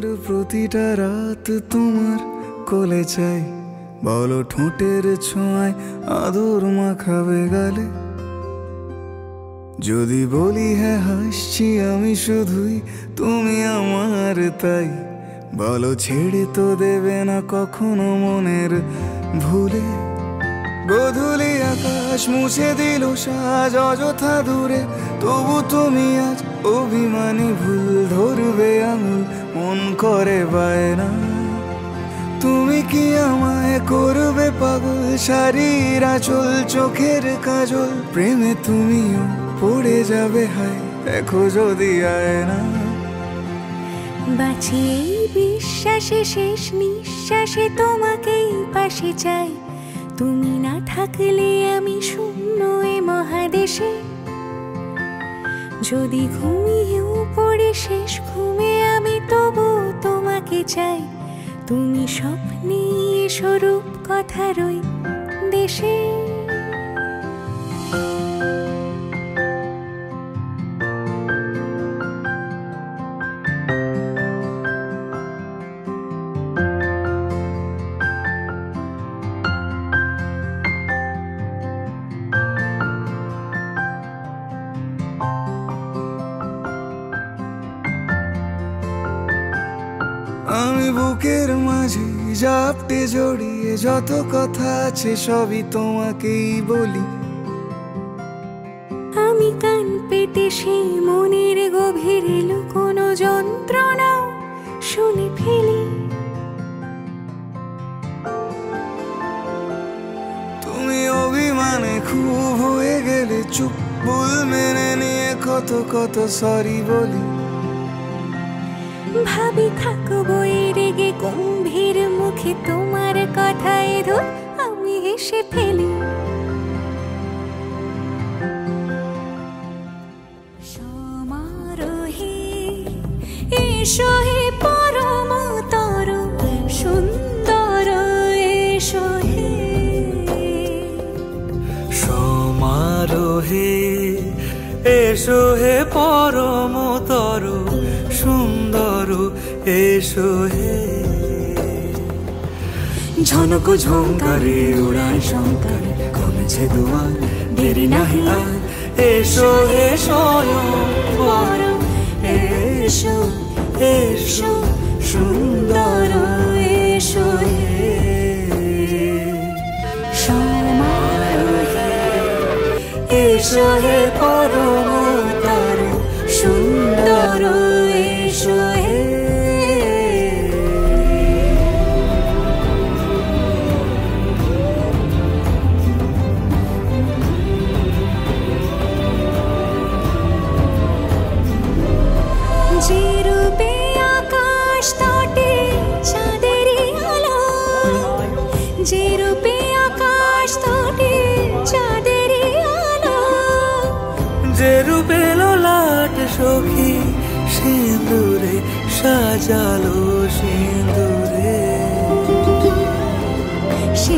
আমার প্রতিটা রাত তোমার কোলে চাই, বলো ঠোঁটের ছোঁয়ায় আদর মাখাবে গালে। যদি বলি হ্যাঁ হাসছি আমি শুধুই, তুমি আমার তাই, বলো ছেড়ে তো দেবে না কখনো মনের ভুলে। গোধূলি আকাশ মুছে দিল সাজ অযথা দূরে, তবু তুমি আজ অভিমানী ভুল ধরবে আঙুল, মন করে বায়না। তুমি কি আমায় করবে পাগল, শাড়ির আঁচল চোখের কাজল, প্রেমে তুমিও পড়ে যাবে হায় দেখো যদি আয়না। বাঁচি এই বিশ্বাসে শেষ নিঃশ্বাসে তোমাকেই পাশে চাই, তুমি না থাকলে আমি শূন্য এ মহাদেশে। যদি ঘুমিয়েও পড়ে শেষ ঘুমে আমি তবু তোমাকে চাই, তুমি স্বপ্নে স্বরূপ কথার ওই দেশে। আমি বুকের মাঝে জাপটে জড়িয়ে যত কথা আছে সবই তোমাকেই বলি। আমি কান পেতে সেই মনের গভীরে লুকোনো যন্ত্রণা শুনে ফেলি। তুমি অভিমানে খুব হয়ে গেলে চুপ, ভুল মেনে নিয়ে কত কত সরি বলি। ভাবি থাকবো এই রেগে গম্ভীর মুখে তোমার কথায় ধর আমি হেসে ফেলি। সমারোহে এসো হে পরমতর সুন্দর, এসো হে সমারোহে এসো হে পরমতর সুন্দর, এসো হে। ঝনক ঝঙ্কারে উড়ায় শঙ্কার কমেছে দুয়ার, দেরি নাহি আর এসো হে স্বয়ং বর, এসো এসো সুন্দর, এসো হে সমারোহে এসো হে পরমতর সুন্দর, এসো হে। যে রূপে আকাশ তটে চাঁদেরই আলো, যে রূপে আকাশ তটে চাঁদেরই আলো, যে রূপে ললাট সখী সিঁদুরে সাজালো সিঁদুরে। সে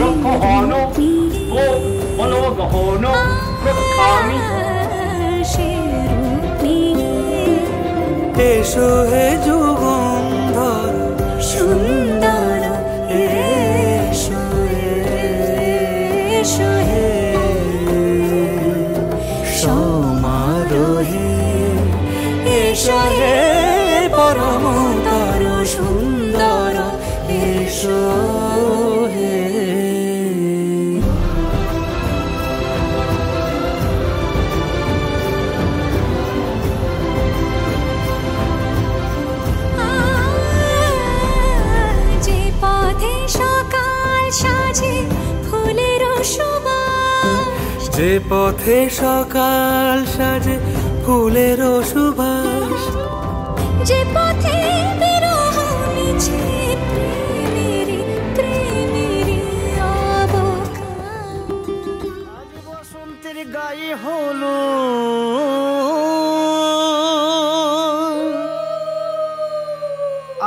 এসো হে যুগন্ধর সুন্দর, এসো এসো হে সমারোহে এসো হে পরমতর সুন্দর, এসো হে। যে পথে সকাল সাজে ফুলের সুবাস, যে পথে সকাল সাজে ফুলের সুবাস, যে পথে বিরহ মিছে প্রেমের প্রেমের অবকাশ। আজ বসন্তের গায়ে হলো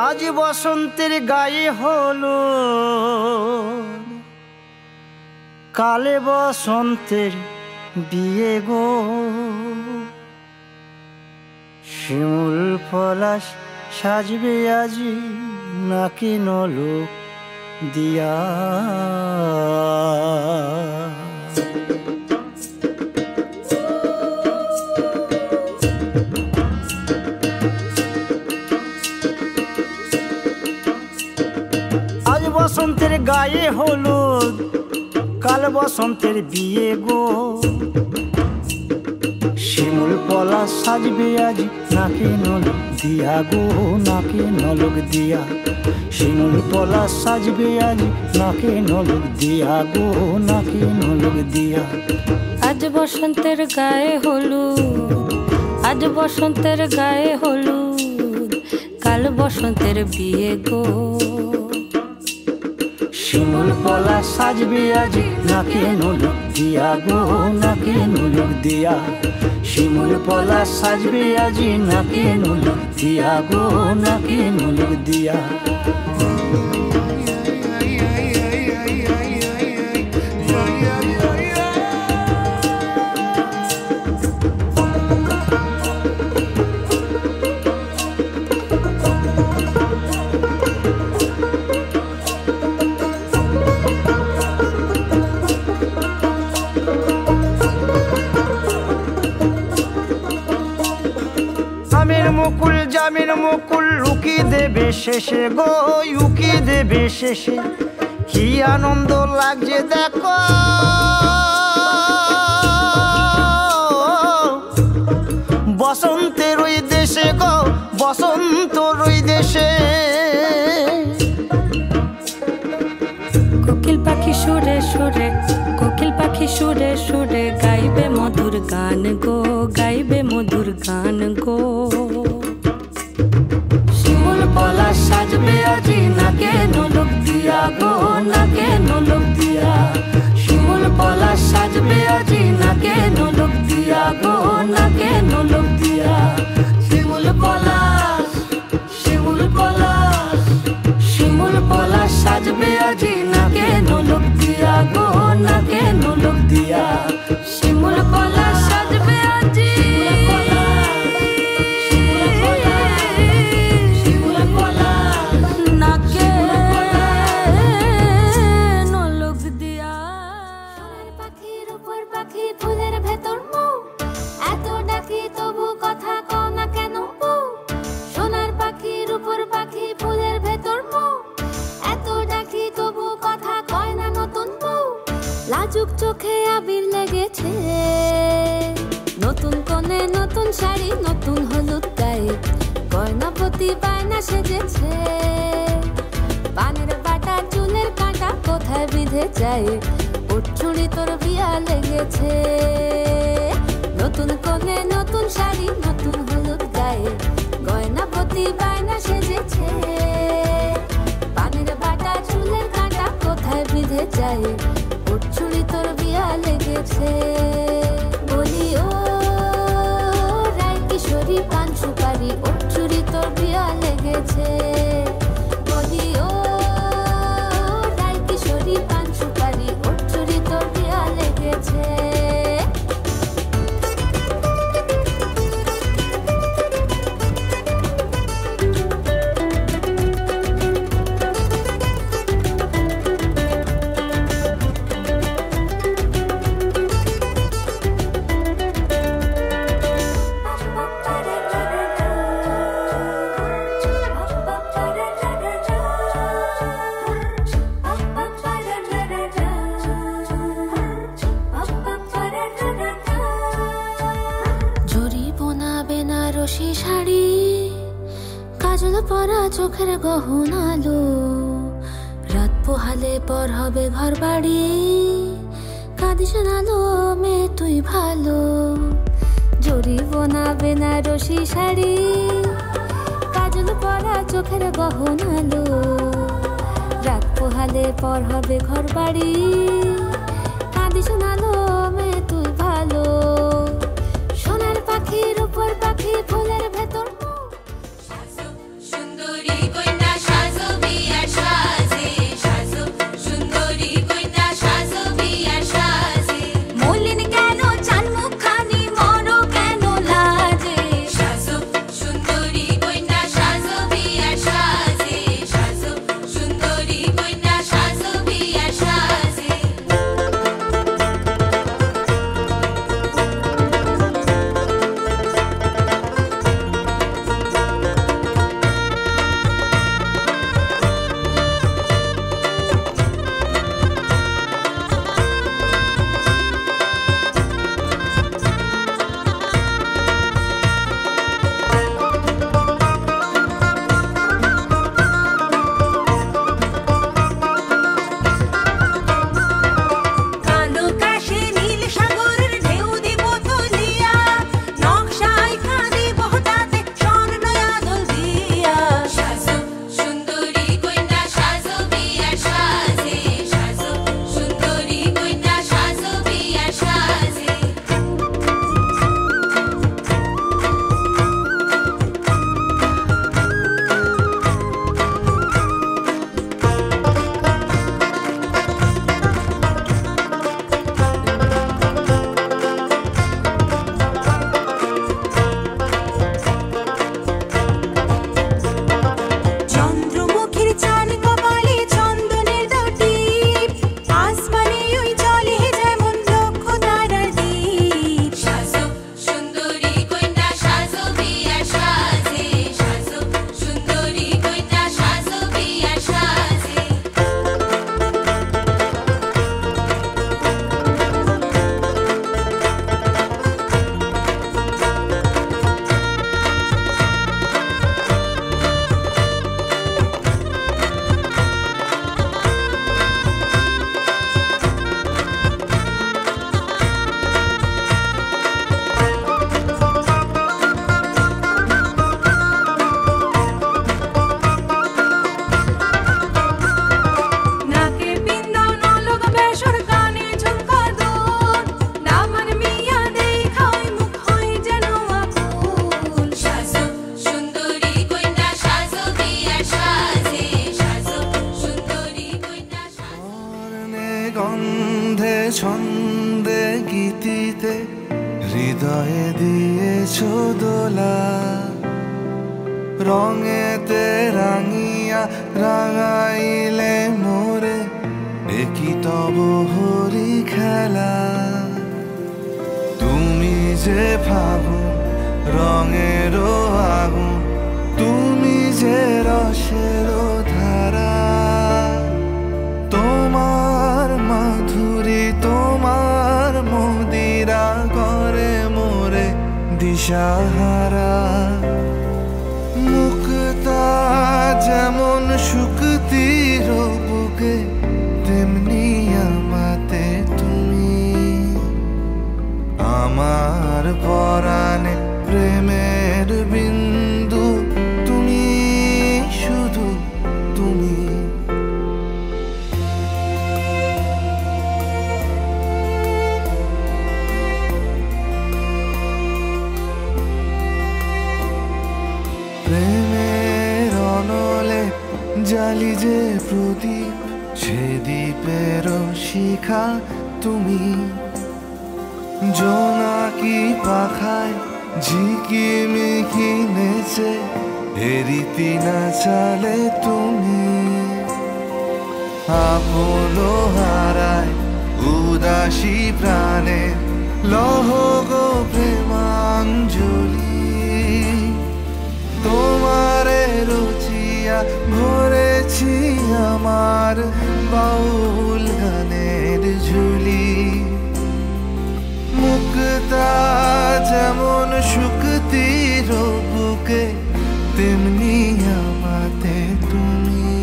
আজ বসন্তের গায়ে হলো, কালে বসন্তের বিয়ে গো। শিমুল পলাশ সাজবে আজি নাকি নলোক দিয়া। আজ বসন্তের গায়ে হলুদ, কাল বসন্তের বিয়ে গো। শিমুল পলা সাজবে আজ নাকে নলক দিয়া গো, নাকে নলক দিয়া। শিমুল পলা সাজবে আজ নাকে নলক দিয়া গো, নাকে নলক দিয়া। আজ বসন্তের গায়ে হলুদ, আজ বসন্তের গায়ে হলুদ, কাল বসন্তের বিয়ে গো। শিমুল পলা সাজবে আজ নাকে নলক দিয়া গো, নাকে নলক দিয়া। শিমুল পলা সাজবে আজ নাকে নলক দিয়া গো, নাকে নলক দিয়া। আমের মুকুল জামের মুকুল লুকি দেবে শেষে গো, উকি দেবে শেষে। কি আনন্দ লাগছে দেখো, বসন্তের ওই দেশে গো, বসন্তর ওই দেশে। কোকিল পাখি সুরে সুরে, কোকিল পাখি সুরে সুরে গাইবে মধুর গান গো, গাইবে মধুর গান গো। শিমুল পলা সাজবে আজি নাকে নলক দিয়া গো, নাকে নলক দিয়া। শিমুল পলা সাজবে আজি নাকে নলক দিয়া গো, নাকে নলক দিয়া। শিমুল পলাশ, শিমুল পলাশ, শিমুল পলাশ সাজবে আজি নাকে নলক দিয়া গো, নাকে নলক দিয়া। শিমুল পলা সাজবে আজি, শিমুল পলাশ, নাকে নলক দিয়া। সোনার পাখির উপর পাখি ফুলের ভেতর মুখ, এত ডাকি তবু কথা কও না কেন বউ। সোনার পাখির উপর পাখি ফুলের ভেতর মুখ, এত ডাকি তবু কথা কয় না নতুন বউ। লাজুক চোখে আবির লেগেছে, নতুন কোণে নতুন শাড়ি নতুন হলুদ গায়ে, গয়না প্রতি বায়না সেজেছে। পানের বাটা চুলের কাঁটা কোথায় বিঁধে যায়, উঠছুড়ি তোর বিয়া লেগেছে। নতুন কোণে নতুন শাড়ি নতুন হলুদ গায়ে, গয়না প্রতি বায়না সেজেছে। পানের বাটা চুলের কাঁটা কোথায় বিঁধে যায়, উঠছুড়ি তোর বিয়া লেগেছে। বলি ও রায় কিশোরী পান সুপারি, উঠছুড়ি তোর বিয়া লেগেছে। বলি ও রায় কিশোরী পান সুপারি, উঠছুড়ি তোর বিয়া লেগেছে। বেনারসি শাড়ি, কাজল পরা চোখের গহনালো, রাত পোহালে পর হবে ঘর বাড়ি। কাঁদিস না লো মেয়ে তুই ভালো, জরি বোনা বেনারসি শাড়ি, কাজল পরা চোখের গহনালো, রাত পোহালে পর হবে ঘর বাড়ি। কাঁদিস না লো মেয়ে তুই ভালো। সোনার পাখির উপর পাখি ফুলের ভেতর সুন্দরী কন্যা সাজো বিয়ার সাজে, সাজো সুন্দরী কন্যা সাজো বিয়ার সাজে। মলিন কেন চান মুখখানি মরো কেন লাজে, সাজো সুন্দরী কন্যা সাজো হৃদয়ে দিয়েছো দোলা, রঙেতে রাঙিয়া রাঙাইলে মোরে, একই তব হরি খেলা। তুমি যে ফাগুন রঙেরও আগুন, তুমি যে রসেরও ধারা, তোমার মাধুরী তোমার মদিরা করে মোরে দিশাহারা। মুক্তা যেমন শুকতির বুকে, তেমনি আমাতে তুমি। আমার পরাণে প্রেমের বিন্দু, তুমি শুধু তুমি। প্রেমের অনলে জালি যে প্রদীপ, সে দ্বীপের শিখা তুমি। জোনাকি পাখায় ঝিকিমিকি নেচে, এরিতি না চালে তুমি। আপন হারায় উদাসী প্রাণে, লহ গো প্রেমাঞ্জলি। তোমারে রুচিয়া ভরেছি আমার বাউল গানের ঝুলি। মুক্তা যেমন শুকতির বুকে, তেমনি আমাতে তুমি।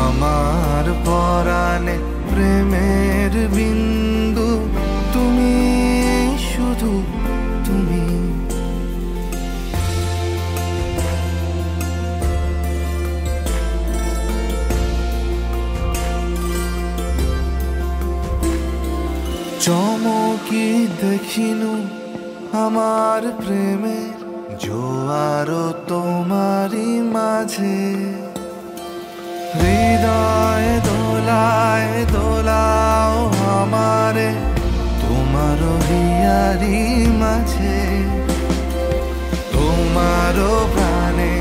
আমার পরাণে প্রেমের বিন্দু, তুমি শুধু তুমি। চমকি দেখিনু আমার প্রেমের জোয়ার তোমারই মাঝে। হৃদয় দোলায় দোলাও আমারে, তোমার হিয়ারি মাঝে। তোমার প্রাণে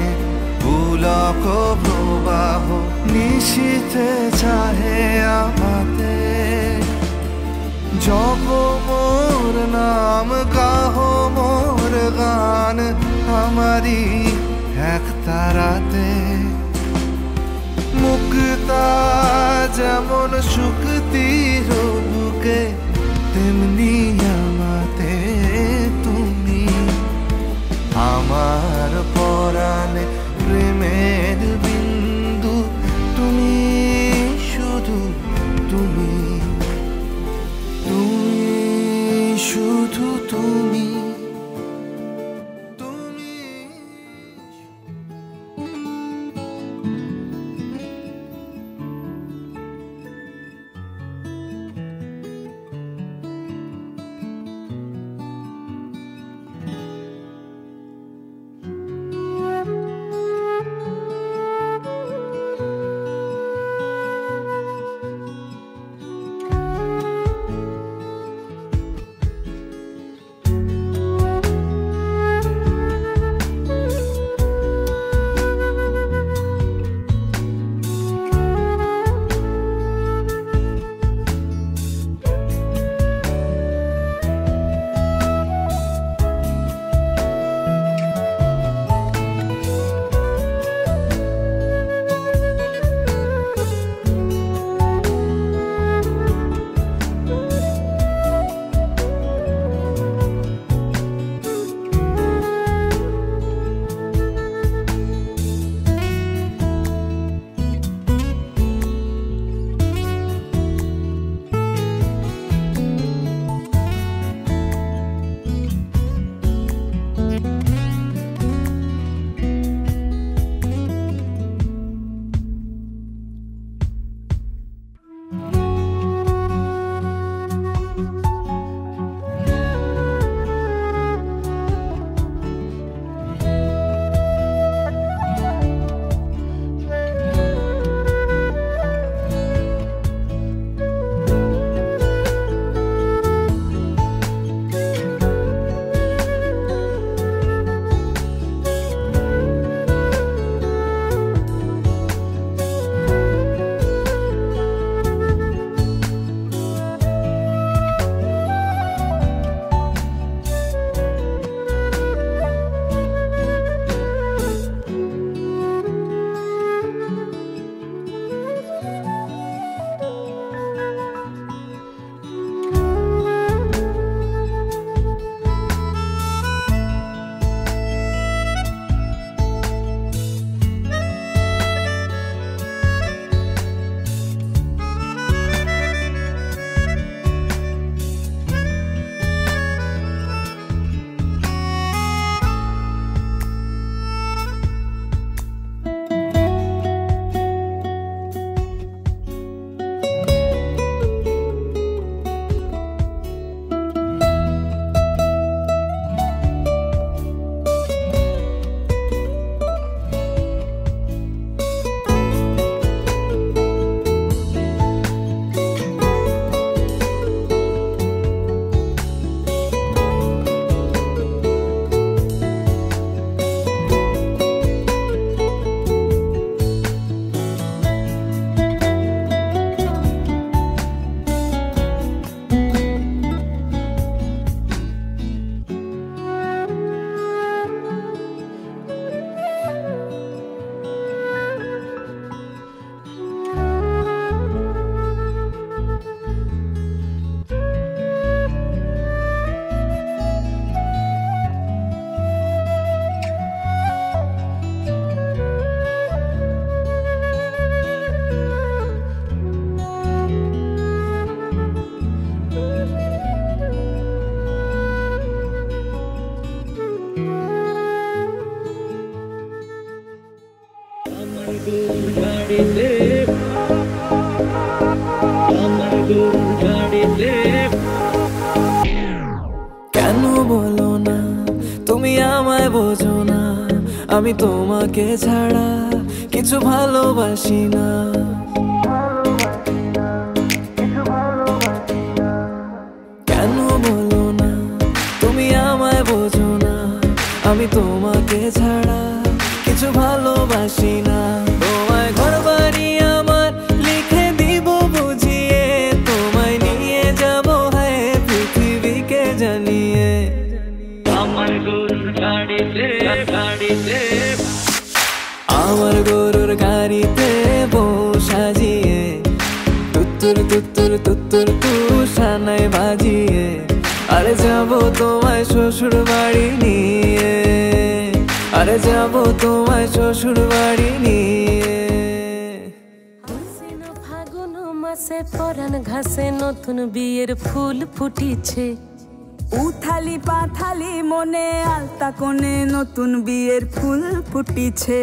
পুলক প্রবাহ, নিশীথে চাহে আমাতে। জপ মোর নাম, গাহো মোর গান, আমারি এক তারাতে। মুক্তা যেমন শুকতির বুকে, তেমনি আমাতে তুমি। আমার পরাণে প্রেমের বিন্দু, তুমি শুধু তুমি। তুমি শুধু তুমি। তুমি কেন বলো না তুমি আমায় বোঝো না, আমি তোমাকে ছাড়া কিছু ভালোবাসি না। কেন বলো না তুমি আমায় বোঝো না, আমি তোমাকে ছাড়া কিছু ভালোবাসি না। তোমায় ঘর বাড়ি আমার লিখে দিব বুঝিয়ে, তোমায় নিয়ে যাব হ্যাঁ পৃথিবীকে জানিয়ে। আমার গরুর গাড়িতে আমার গরুর গাড়িতে বউ সাজিয়ে, তুত্তুর তুত্তুর তুত্তুর তু সানাই বাজিয়ে, আরে যাবো তোমায় শ্বশুর বাড়ি নিয়ে, আরে যাবো তোমায় শ্বশুর বাড়ি নিয়ে। ফাগুন মাসে পরান ঘাসে নতুন বিয়ের ফুল ফুটিছে, উথালি পাথালি মনে আলতা কোণে নতুন বিয়ের ফুল ফুটিছে।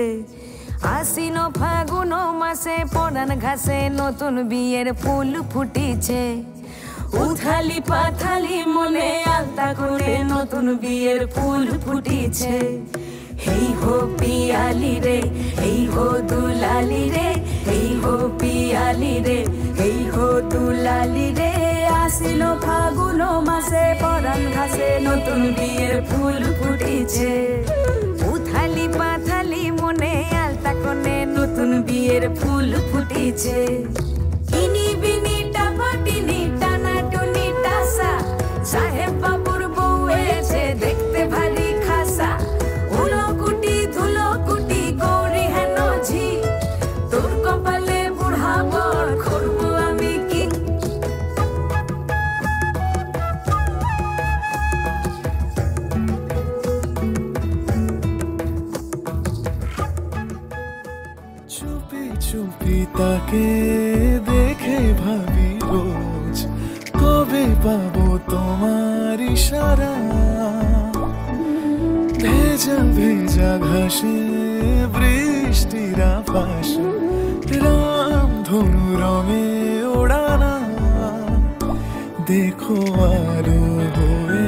আশ্বিন ফাগুন মাসে পরান ঘাসে নতুন বিয়ের ফুল ফুটিছে, উথালি পাথালি মনে আলতা কোণে নতুন বিয়ের ফুল ফুটিছে। হেই হো পিয়ালি রে, হেই হো দুলালি রে, হেই হো পিয়ালি রে, হেই হো দুলালি রে। আশ্বিন ফাগুন মাসে পরান ঘাসে নতুন বিয়ের ফুল ফুটিছে, উথালি পাথালি মনে আলতা কোণে নতুন বিয়ের ফুল ফুটিছে। ইনি বিনি টাপাটিনি টানা টুনি টাসা, সাহেব বাবুর বউ এসে দেখতে ভারী খাসা। উলো কুটি ধুলো কুটি গৌরী হেন ঝি, তোর কপালে বুড়া বর করবো আমি কি। চুপি চুপি তাকে দেখে ভাবি রোজ, কবে পাবো তোমার ইশারা। ভেজা ভেজা ঘাসে বৃষ্টির আভাসে, রাম ধনু রঙে ওড়ানা। দেখো আলো হয়ে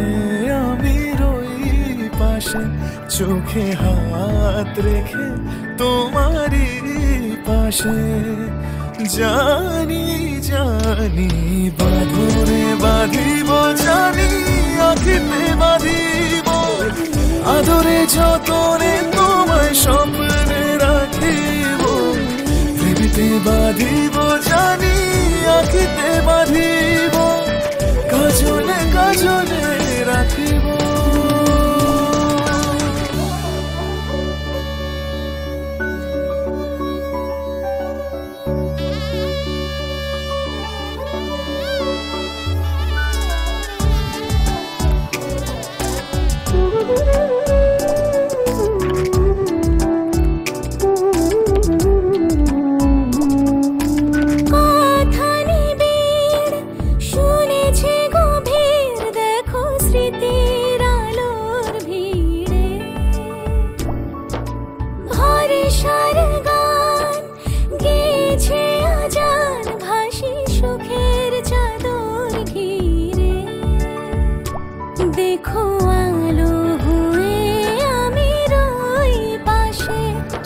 আমি রই পাশে, চোখে হাত রেখে তোমারই পাশে। জানি জানি বাঁধনে বাঁধিব, জানি আঁখিতে বাঁধিব, আদরে যতনে তোমায় স্বপ্নে রাখিব। প্রেমিতে বাঁধিব, জানি আঁখিতে বাঁধিব, কাজলে কাজলে রাখিব।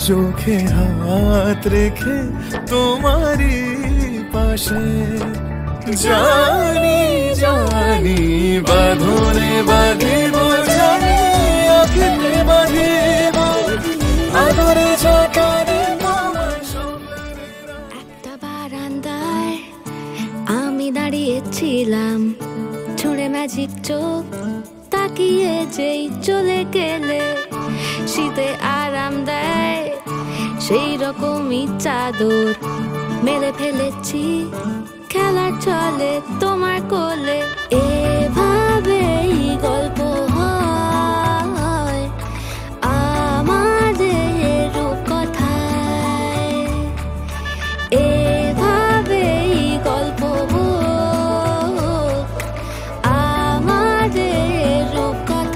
চোখে হাত রেখে তোমারই পাশে। জানি জানি বাঁধনে বাঁধিব, জানি আঁখিতে বাঁধিব, আদরে যতনে তোমায় স্বপ্নে রাখিব। একটা বারান্দায় আমি দাঁড়িয়েছিলাম, ছুঁড়ে ম্যাজিক চোখ তাকিয়ে যেই চলে গেলে। শীতে আরাম দেয় সেই রকমই চাদর মেলে ফেলেছি, খেলার চলে তোমার কোলে। এভাবেই গল্প হয় আমাদের রূপকথায়, এভাবেই গল্প হোক আমাদের রূপকথায়।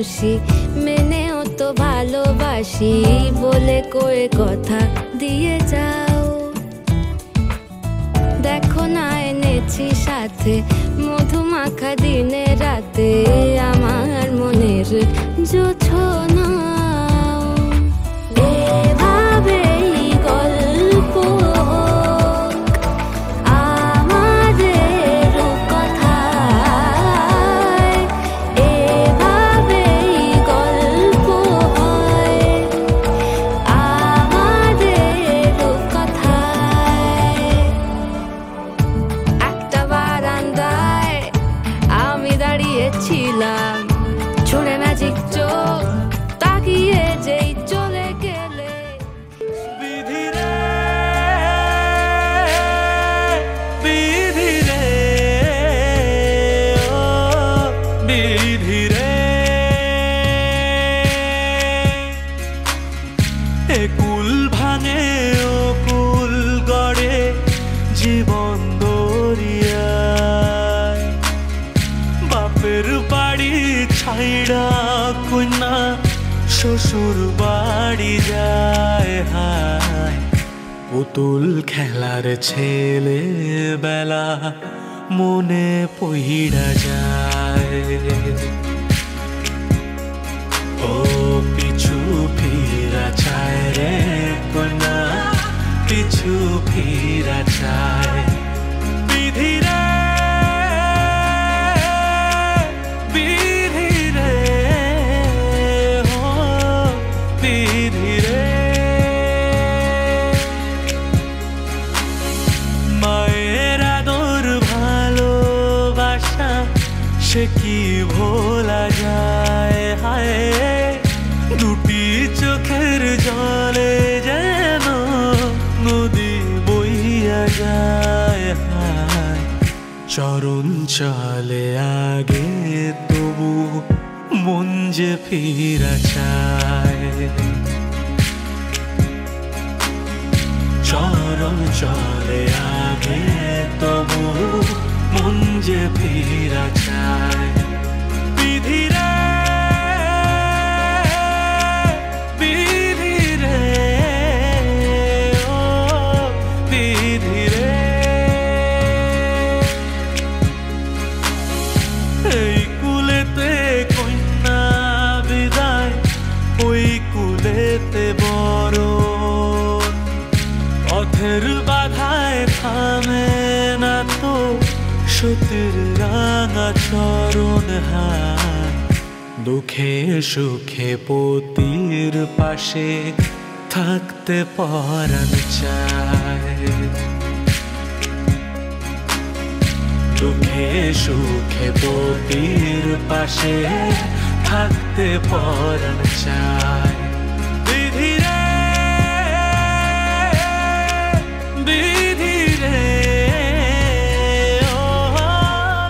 খুশি মেনেও তো ভালোবাসি বলে কয়ে কথা দিয়ে যাও। দেখো না এনেছি সাথে মধুমাখা দিনে রাতে আমার মনের জোছনা। এভাবেই গল্প আমাদের কথায়, এভাবেই গল্প হয় আমাদের কথায়। একটা বারান্দায় আমি দাঁড়িয়েছিলাম, ছুঁড়ে ম্যাজিক চোখ তাকিয়ে যেই চলে গেলে। বিধিরে বিধিরে ও বিধিরে, এ কুল ভাঙে ও কুল গড়ে জীবন দরিয়ায়। বাপের বাড়ি ছাইড়া কন্যা শ্বশুর বাড়ি যায় হায়। পুতুল খেলার ছেলে বেলা মনে পইড়া যায়। ও পিছু ফিরা চায় রে কন্যা, পিছু ফিরা চায়। বিধিরে বিধিরে ও বিধিরে, মায়ের আদর ভালোবাসা সে কি ভোলা যায় হায়। দুটি চোখের জলে যেন নদী বইয়া যায় হায়। চরণ চলে আগে তবু মন যে ফিরা চায়। চরণ চলে আগে তবু মন যে ফিরা চায়। বিধিরে বিধিরে ও বিধিরে, এই কুলেতে কন্যা বিদায়, ওই কুলেতে বড় পথের বাধায় থামে না তো সতীর রাঙা চরণ হায়। দুঃখে সুখে পতির পাশে থাকতে পরাণ চায়। দুঃখে সুখে পতির পাশে থাকতে পরাণ চায়। বিধিরে বিধিরে ও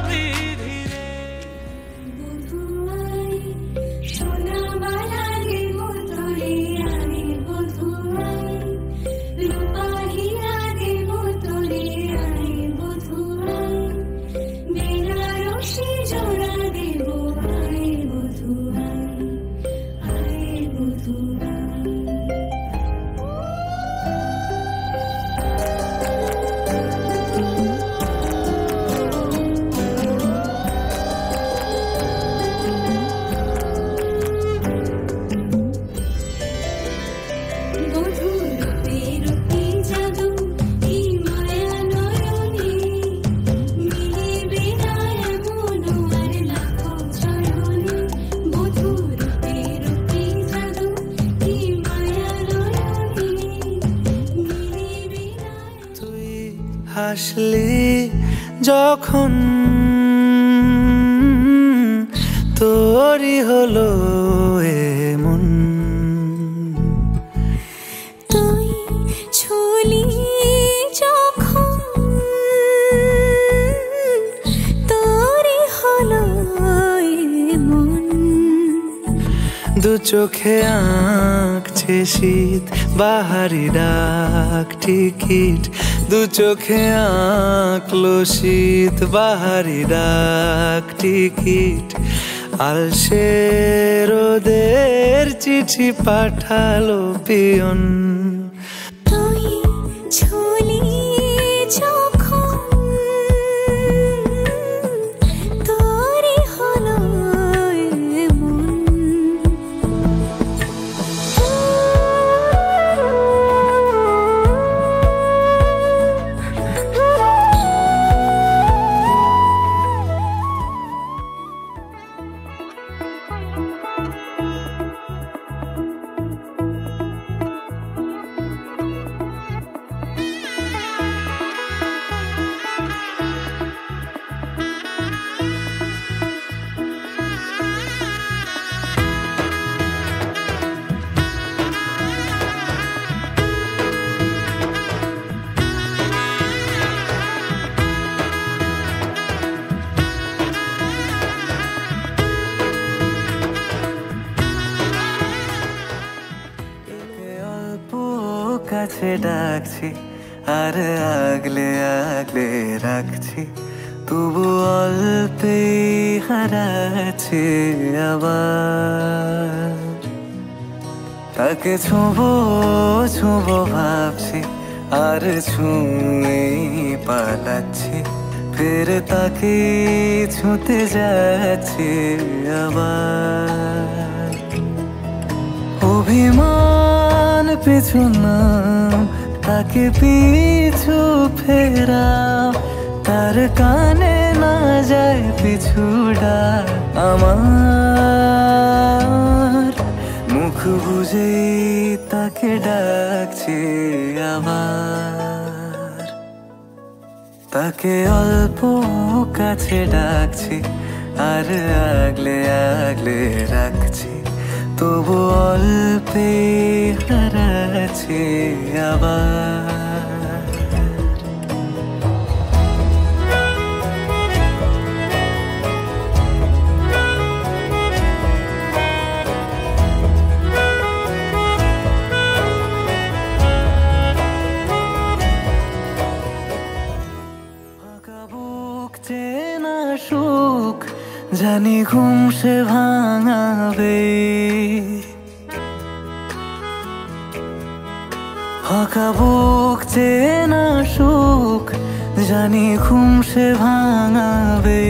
বিধিরে। হাসলি যখন তোরই হলো এমন, তুই ছুলি যখন তোরই হলো এমন। দু চোখে আঁকছে শীত বাহারি ডাক টিকিট, দু চোখে আঁকলো শীত বাহারি ডাক টিকিট। আর সে রোদের চিঠি পাঠালো পিয়ন। তুই ছুলি যখন তোরই হলো এমন। কাছে ডাকছি আর আগলে আগলে রাখছি, তবু অল্পে হারাচ্ছি আবার। তাকে ছোঁবো ছোঁবো ভাবছি আর ছুঁয়ে পালাচ্ছি, ফের তাকে ছুঁতে যাচ্ছি আবার। অভিমান পিছু নাম, তাকে পিছু ফেরাও, তার কানে না যায় পিছু ডাক আমার। মুখ বুঝেই তাকে ডাকছি আবার। তাকে অল্প কাছে ডাকছি আর আগলে আগলে রাখছি, তবু অল্পে হারাচ্ছি আবার। ফাঁকা বুক চেনা সুখ জানি ঘুম সে ভাঙাবে, ফাঁকা বুক চেনা সুখ জানি ঘুম সে ভাঙাবে।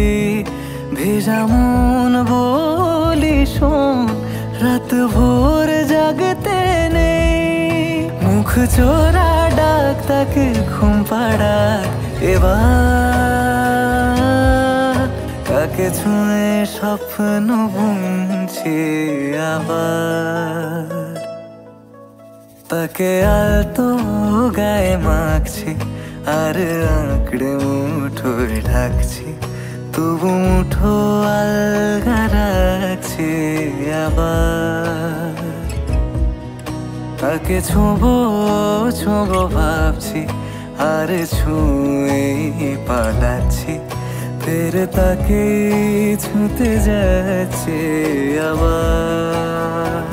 ভেজা মন বলি শোন, রাত ভোর জাগতে নেই, মুখ চোরা ডাক তাকে ঘুম পাড়াক এবার। তাকে ছুঁয়ে স্বপ্ন বুনছি আবার। তাকে আলতো গায়ে মাখছি আর আঁকড়ে মুঠোয় ঢাকছি, তবু মুঠো আলগা রাখছি আবার। তাকে ছোঁবো ছোঁবো ভাবছি আর ছুঁয়ে পালাচ্ছি, ফের তাকে ছুঁতে যাচ্ছে আবার।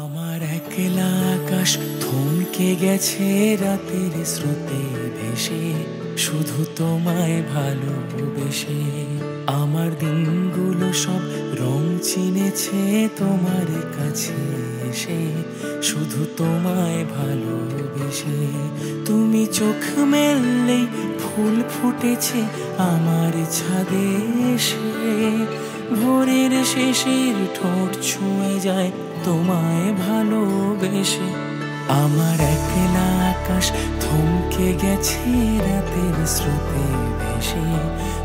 আমার একলা আকাশ থমকে গেছে রাতের স্রোতে ভেসে, শুধু তোমায় ভালোবেসে। আমার দিনগুলো সব রং চিনেছে তোমার কাছে এসে, শুধু তোমায় ভালোবেসে। তুমি চোখ মেললেই ফুল ফুটেছে আমার ছাদে এসে, ভোরের শেষের ঠোঁট ছুঁয়ে যায় তোমায় ভালোবেসে। আমার একলা আকাশ থমকে গেছে রাতের স্রোতে ভেসে,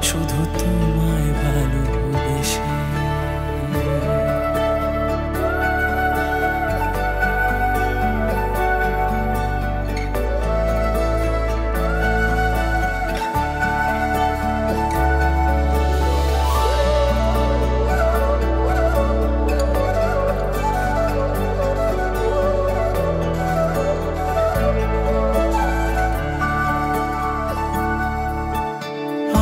শুধু তোমায় ভালোবেসে।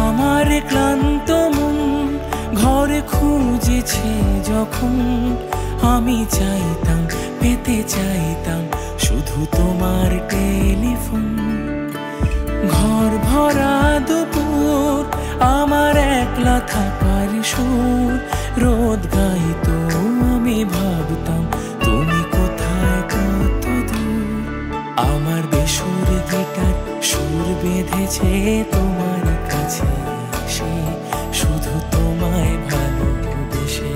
আমার ক্লান্ত মন ঘরে খুঁজেছে যখন, আমি চাইতাম পেতে চাইতাম শুধু তোমার টেলিফোন। ঘর ভরা দুপুর আমার একলা থাকার সুর, রোদ গাইতো আমি ভাবতাম তুমি কোথায় কত দূর। আমার বেসুর গিটার সুর বেঁধেছে তোমার কাছে এসে, শুধু তোমায় ভালোবেসে।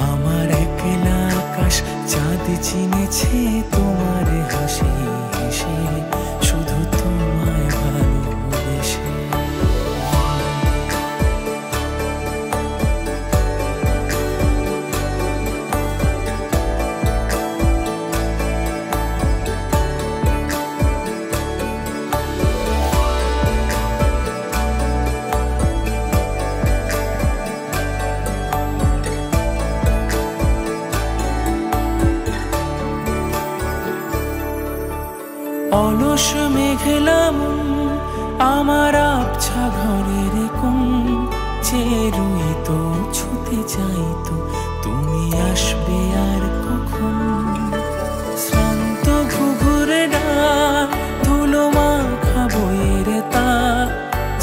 আমার একলা আকাশ চাঁদ চিনেছে তোমার হাসি হেসে, শুধু তোমায় ভালোবেসে। অলস মেঘলা মন আমার আবছা ঘরের কোণ, চেয়ে রইতো ছুতে চাইতো তুমি আসবে আর কখন। শ্রান্ত ঘুঘুরে ডাক ধুলো মাখা বইয়ের তাক,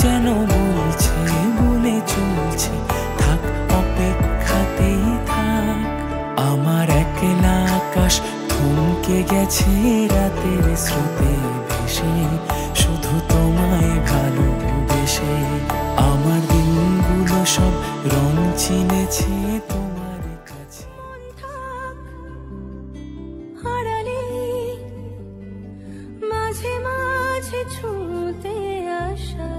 যেন বলছে বলে চলছে থাক অপেক্ষাতেই থাক। আমার একলা আকাশ থমকে গেছে রাতের স্রোতে ভেসে, শুধু তোমায় ভালোবেসে। আমার দিনগুলো সব রং চিনেছে তোমার কাছে। হারালে মাঝে মাঝে ছুঁতে আসা,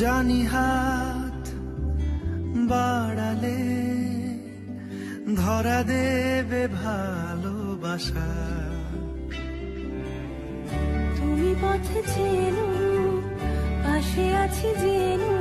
জানি হাত বাড়ালে ধরা দেবে ভালোবাসা। তুমি পথে চেনো পাশে আছি জেনো,